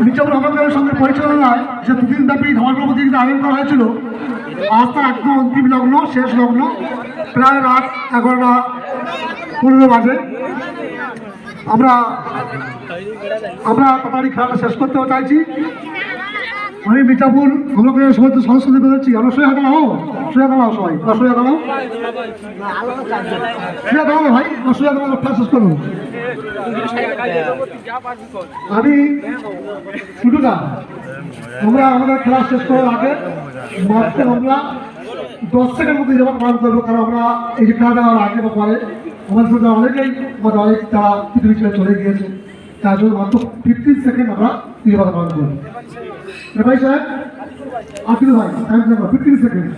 মির্জাপুর আমাদের সঙ্গে পরিচালনায় যে দুদিন ব্যাপী ধর্মপ্রভু প্রতিযোগিতা আয়োজন করা হয়েছিল, আজ তার একদম অন্তিম লগ্ন, শেষ লগ্ন, প্রায় রাত 11:15 বাজে। আমরা তাড়াতাড়ি খেলাটা শেষ করতেও চাইছি। আমি মির্জাপুর আমাকে সমস্ত সদস্যদের বলেছি, আমরা শুয়ে দাঁড়াও, শুয়ে দাঁড়াও সবাই, শুয়ে দাঁড়াও, শুয়ে দাঁড়াও ভাই, শুয়ে দাঁড়াও, খেলা শেষ করুন। আমি শুধু না, আমরা আমাদের খেলা শেষ করার আগে মাত্র আমরা 10 সেকেন্ড মধ্যে যাবার পালন করবো, কারণ আমরা এই যে খেলা দেওয়ার আগে বা পরে আমাদের সাথে অনেকেই অনেক তারা পৃথিবী ছেড়ে চলে গিয়েছে, তার জন্য মাত্র 15 সেকেন্ড আমরা নিজের পালন করবো। ভাই সাহেব, আপনি ভাই 15 সেকেন্ড।